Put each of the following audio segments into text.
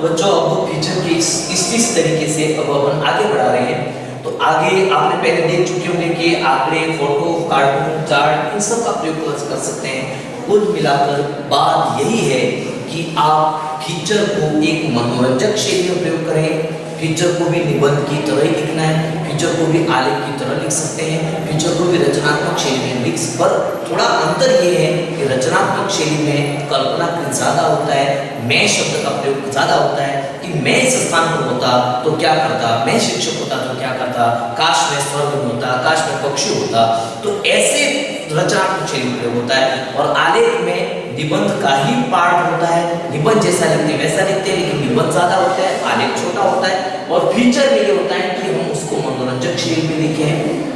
तो बच्चों अब फीचर के इस तरीके से अब अपन आगे बढ़ा रहे हैं। तो आगे आपने पहले देख चुके होंगे कि आंकड़े, फोटो, कार्टून, चार्ट, इन सब का प्रयोग कर सकते हैं। कुल मिलाकर बात यही है कि आप फीचर को एक मनोरंजक शैली में प्रयोग करें। फीचर को भी निबंध की तरह ही लिखना है, फीचर को भी आलेख की तरह लिख सकते हैं, फीचर को भी रचनात्मक शैली में लिख। पर थोड़ा अंतर ये है कि रचनात्मक शैली में कल्पना ज़्यादा होता है, मैं शब्द का प्रयोग ज़्यादा होता है कि मैं इस स्थान पर होता तो क्या करता, मैं शिक्षक होता तो क्या करता, काश मैं स्वर्ग में होता, काश मैं पक्षी होता। तो ऐसे रचनात्मक शैली में प्रयोग होता है। और आलेख में निबंध का ही पार्ट होता है, निबंध जैसा लिखते हैं वैसा लिखते हैं, लेकिन निबंध ज़्यादा होता है, आलेख छोटा होता है। और फीचर में ये होता है कि हम उसको मनोरंजक शैली में लिखें,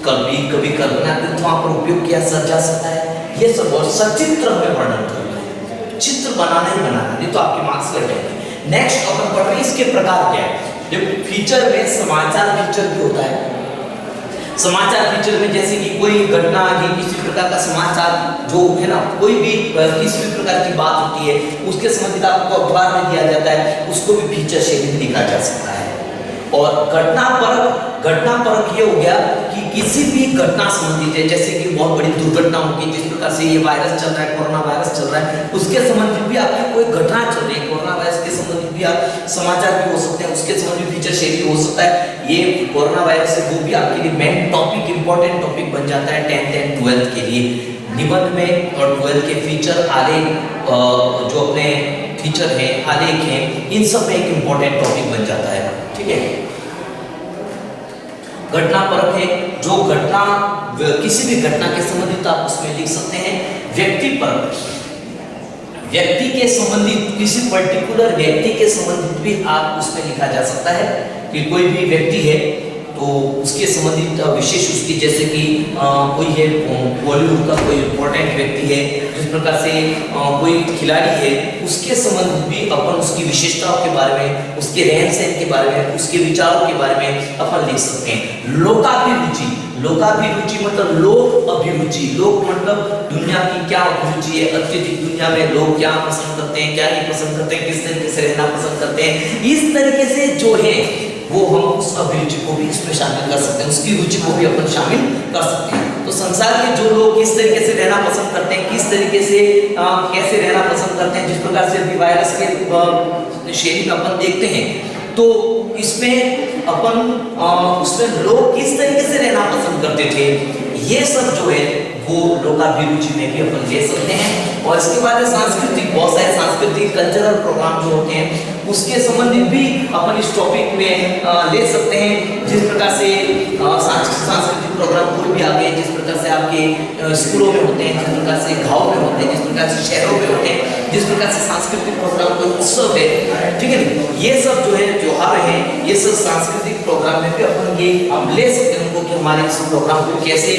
कभी कल्पनाकृत वहाँ पर उपयोग किया जा सकता है। ये सब और सचित्र में वर्णन करना है, चित्र बनाना ही बनाना, नहीं तो आपके मार्क्स कट जाएंगे। नेक्स्ट अपन पढ़ रहे हैं इसके प्रकार क्या है। देखो फीचर में समाचार फीचर भी होता है। समाचार फीचर में जैसे कि कोई घटना या किसी प्रकार का समाचार जो है ना, कोई भी किसी भी प्रकार की बात होती है उसके संबंधित आपको अखबार में दिया जाता है, उसको भी फीचर शैली में लिखा जा सकता है। और घटना परक ये हो गया कि किसी भी घटना संबंधित है, जैसे कि बहुत बड़ी दुर्घटना होगी, जिस प्रकार से ये वायरस चल रहा है, कोरोना वायरस चल रहा है, उसके संबंधित भी आपकी कोई घटना चल रही है, कोरोना वायरस के संबंधित भी आप समाचार भी हो सकते हैं, उसके संबंधित फीचर शैली हो सकता है। ये कोरोना वायरस से वो भी आपके लिए मेन टॉपिक, इंपॉर्टेंट टॉपिक बन जाता है 10th एंड 12th के लिए। निबंध में और 12th के फीचर, आलेख, जो अपने फीचर हैं, आलेख हैं, इन सब में एक इंपॉर्टेंट टॉपिक बन जाता है। ठीक है, घटना परक है, जो घटना किसी भी घटना के संबंधित आप उसमें लिख सकते हैं। व्यक्ति परक, व्यक्ति के संबंधित, किसी पर्टिकुलर व्यक्ति के संबंधित भी आप उसमें लिखा जा सकता है कि कोई भी व्यक्ति है तो उसके संबंधित विशेष उसकी, जैसे कि कोई है बॉलीवुड का कोई इंपॉर्टेंट व्यक्ति है, जिस प्रकार से कोई खिलाड़ी है, उसके संबंधित भी अपन उसकी विशेषताओं के बारे में, उसके रहन सहन के बारे में, उसके विचारों के बारे में अपन लिख सकते हैं। लोकाभिरुचि, लोकाभिरुचि मतलब लोक अभिरुचि, लोक मतलब दुनिया की क्या अभिरुचि है, अत्यधिक दुनिया में लोग क्या पसंद करते हैं, क्या नहीं पसंद करते हैं, किस तरीके से रहना पसंद करते हैं, इस तरीके से जो है वो हम उस अभिरुचि को भी इसमें शामिल कर सकते हैं, उसकी रुचि को भी अपन शामिल कर सकते हैं। तो संसार के जो लोग किस तरीके से रहना पसंद करते हैं, किस तरीके से कैसे रहना पसंद करते हैं, जिस प्रकार से अभी वायरस के शैली में अपन देखते हैं, तो इसमें अपन उसमें लोग किस तरीके से रहना पसंद करते थे, ये सब जो है वो लोकाभिरुचि में भी अपन ले सकते हैं। और इसके बाद सांस्कृतिक, बहुत सारे सांस्कृतिक कल्चरल प्रोग्राम जो होते हैं उसके संबंधित भी अपन इस टॉपिक में ले सकते हैं। जिस प्रकार से सांस्कृतिक प्रोग्राम कोई भी आ गए, जिस प्रकार से आपके स्कूलों में होते हैं, जिस प्रकार से गाँव में होते हैं, जिस प्रकार से शहरों में होते हैं, जिस प्रकार से सांस्कृतिक प्रोग्राम कोई उत्सव है, ठीक है, ये सब जो है त्योहार है, ये सब सांस्कृतिक प्रोग्राम में भी अपन ये हम ले सकते हैं उनको कि हमारे इस प्रोग्राम को कैसे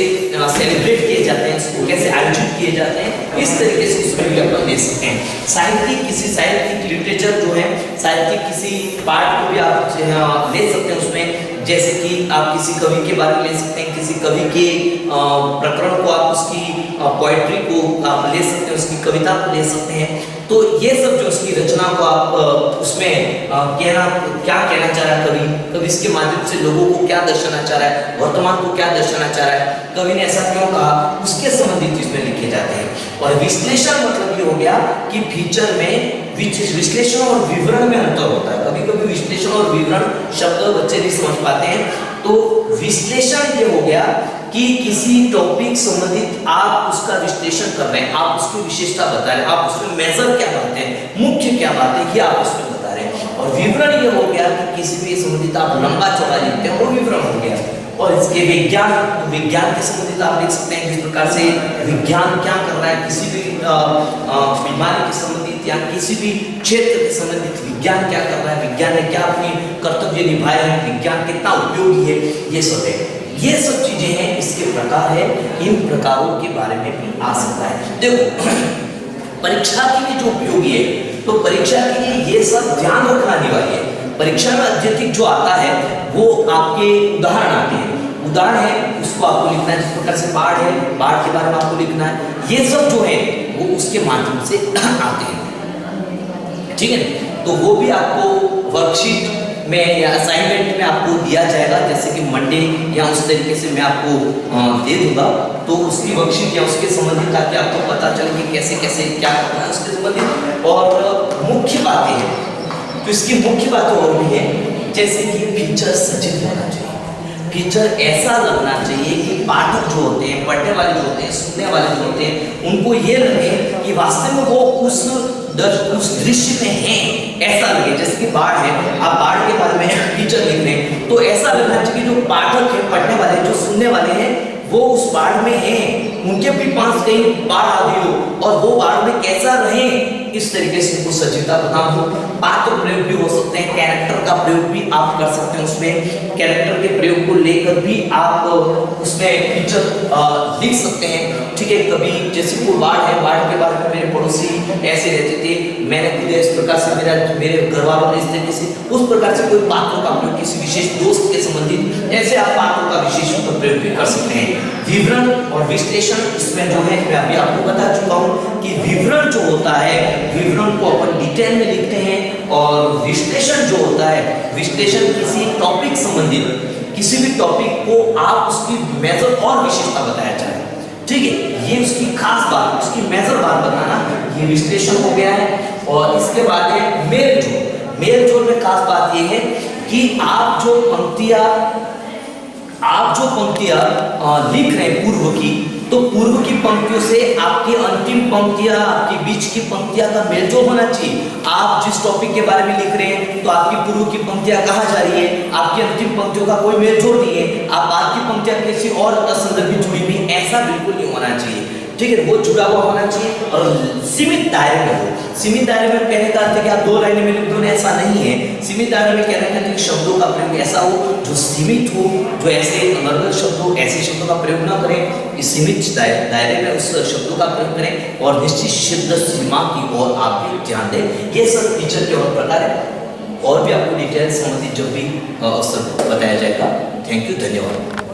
सेलिब्रेट किए जाते हैं, इसको कैसे आयोजित किए जाते हैं, इस तरीके से उसमें भी अपन ले सकते हैं। साहित्यिक, किसी साहित्यिक लिटरेचर जो है, साहित्यिक किसी पार्ट को भी आप ले सकते हैं उसमें, जैसे कि आप किसी कवि के बारे में ले सकते हैं, किसी कवि के प्रकरण को आप उसकी पोएट्री को आप ले सकते हैं, उसकी कविता को ले सकते हैं। तो ये सब जो उसकी रचना को आप उसमें क्या कहना चाह रहा है कवि, कवि इसके माध्यम से लोगों को क्या दर्शाना चाह रहा है, वर्तमान को क्या दर्शाना चाह रहा है, कवि ने ऐसा क्यों कहा, उसके संबंधित इसमें लिखे जाते हैं। और विश्लेषण मतलब ये हो गया कि फीचर में विश्लेषण और विवरण में अंतर होता है। कभी कभी विश्लेषण और विवरण शब्द बच्चे नहीं समझ पाते हैं। तो विश्लेषण ये हो गया कि किसी टॉपिक संबंधित आप उसका विश्लेषण कर रहे हैं, आप उसकी विशेषता बता रहे हैं, आप उसमें मेजर क्या बात है, मुख्य क्या बात है, ये आप उसमें बता रहे हैं। और विवरण ये हो गया कि किसी भी संबंधित आप लंबा चौड़ा लिखते हैं, वो विवरण हो गया। और इसके विज्ञान, विज्ञान के संबंधित आप लिख सकते हैं, जिस प्रकार से विज्ञान क्या कर रहा है, किसी भी बीमारी के संबंधित या किसी भी क्षेत्र के संबंधित विज्ञान क्या कर रहा है, विज्ञान ने क्या अपनी कर्तव्य निभाए हैं, विज्ञान कितना उपयोगी है, ये सब है। ये सब चीजें हैं, इसके प्रकार है, इन प्रकारों के बारे में भी आ सकता है। देखो परीक्षा के लिए जो उपयोगी है, तो परीक्षा के लिए ये सब ध्यान रखना अनिवार्य है। परीक्षा में अत्यधिक जो आता है वो आपके उदाहरण आते हैं, उदाहरण है उसको आपको लिखना है, जिस प्रकार से बाढ़ है, बाढ़ के बारे में आपको लिखना है, ये सब जो है वो उसके माध्यम से आते हैं। ठीक है, तो वो भी आपको वर्कशीट में या असाइनमेंट में आपको दिया जाएगा, जैसे कि मंडे या उस तरीके से मैं आपको दे दूंगा। तो उसकी वर्कशीट या उसके संबंधित ताकि आपको पता चले कि कैसे कैसे क्या करना है उसके संबंधित। और मुख्य बातें हैं, तो इसकी मुख्य बातें और भी है, जैसे कि फीचर सचित होना चाहिए। फीचर ऐसा लगना चाहिए कि पाठक जो होते हैं, पढ़ने वाले जो होते हैं, सुनने वाले जो होते हैं, उनको ये लगे कि वास्तव में वो उस दृश्य में है, ऐसा लगे। जैसे कि बाढ़ है, आप बाढ़ के बारे में फीचर लिख रहे हैं, तो ऐसा लगना चाहिए जो पाठक है, पढ़ने वाले, जो सुनने वाले हैं, वो उस बाढ़ में हैं, उनके भी पास कहीं बाढ़ आ गई हो और वो बाढ़ में कैसा रहे, इस तरीके से उनको सजीवता प्रदान हो। पात्र प्रयोग भी हो सकते हैं, कैरेक्टर का प्रयोग भी आप कर सकते हैं, उसमें कैरेक्टर के प्रयोग को लेकर भी आप उसमें फीचर लिख सकते हैं। ठीक है, कभी जैसे कोई बाढ़ है, बाढ़ के बारे में मेरे पड़ोसी ऐसे रहते थे, मैंने खुद इस प्रकार से, मेरे घर वालों ने इस तरीके से, उस प्रकार से कोई पात्रों का प्रयोग किसी विशेष दोस्त के संबंधित, ऐसे आप पात्रों का विशेष प्रयोग भी कर सकते हैं। विवरण और विश्लेषण, इसमें जो है मैं अभी आपको बता चुका हूं कि विवरण जो होता है, विवरण को अपन डिटेल में लिखते हैं, और विश्लेषण जो होता है, विश्लेषण किसी टॉपिक संबंधित, किसी भी टॉपिक को आप उसकी मेजर और विशेषता बताया जाए। ठीक है, ये उसकी खास बात, उसकी मेजर बात बताना, ये विश्लेषण हो गया है। और इसके बाद है मेल जोड़। मेल जोड़ में खास बात ये है कि आप जो पंक्तियां लिख रहे हैं पूर्व की, तो पूर्व की पंक्तियों से आपकी अंतिम पंक्तियां, आपकी बीच की पंक्तियां का मेलजोल होना चाहिए। आप जिस टॉपिक के बारे में लिख रहे हैं, तो आपकी पूर्व की पंक्तियां कहाँ जा रही है, आपकी अंतिम पंक्तियों का कोई मेलजोल नहीं है, आप बाद की पंक्तियां किसी और संदर्भ जुड़ी हुई, ऐसा बिल्कुल नहीं होना चाहिए। ठीक है, वो जुड़ा हुआ होना चाहिए और सीमित दायरे में हो। सीमित दायरे में कहने का अर्थ है कि आप 2 लाइनें में लिख दो, ऐसा नहीं है। सीमित दायरे में कहने का अर्थ है कि शब्दों का प्रयोग ऐसा हो जो सीमित हो, जो ऐसे नॉर्मल शब्द हो, ऐसे शब्दों का प्रयोग ना करें। इस सीमित दायरे में उस शब्दों का प्रयोग करें और निश्चित शब्द सीमा की ओर आप भी ध्यान दें। ये सब फीचर के और प्रकार है, और भी आपको डिटेल संबंधित जब भी अवसर बताया जाएगा। थैंक यू, धन्यवाद।